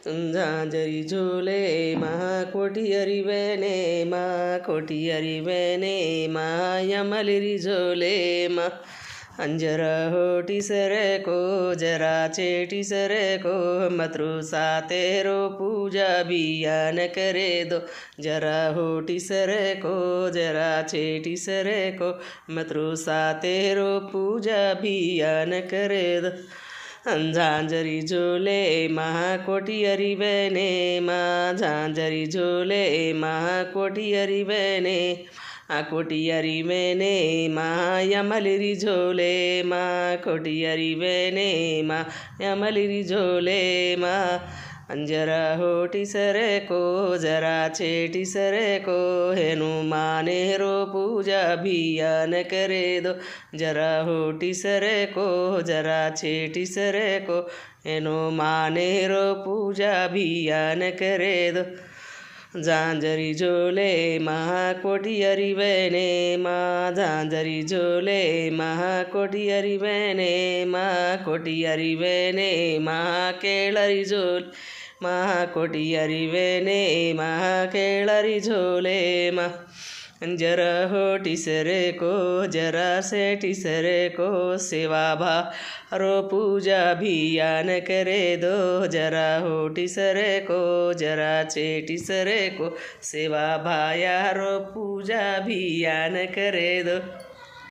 झांझरी झोले माँ कोटियरी बहने माँ कोटियरी बहने माँ यमलिरी झोले माँ अंजर होटी सर को जरा चेटी सर को मतृषा तेरो पूजा बियान करे दो जरा होटी सर को जरा चेटी सर को मतृषा तेरो पूजा बियान करे दो झांझरी झोले माँ कोटियरी बहने माँ झांझरी झोले माँ कोटियरी बहने कोटियरी बहने माँ यमलिरी झोले माँ कोटियरी बहने माँ यमलिरी झोले माँ अंजरा होटी सरे को जरा चेटी सरे को हेनु माने रो पूजा बियान करे दो जरा होटी सरे को जरा चेटी सरे को हेनु माने रो पूजा बियान करे दो झांझरी झोले माँ कोटियरी बहने माँ झांझरी झोले माँ कोटियरी बहने माँ कोटियरी बहने माँ केळरी झोले माँ कोटियरी बहने माँ केळरी झोले माँ जरा होटी सरे को जरा सेठी सरे को सेवा भारो पूजा बियान करे दो जरा होटी सरे को जरा चेटी सरे को सेवा भायारो पूजा बियान करे दो।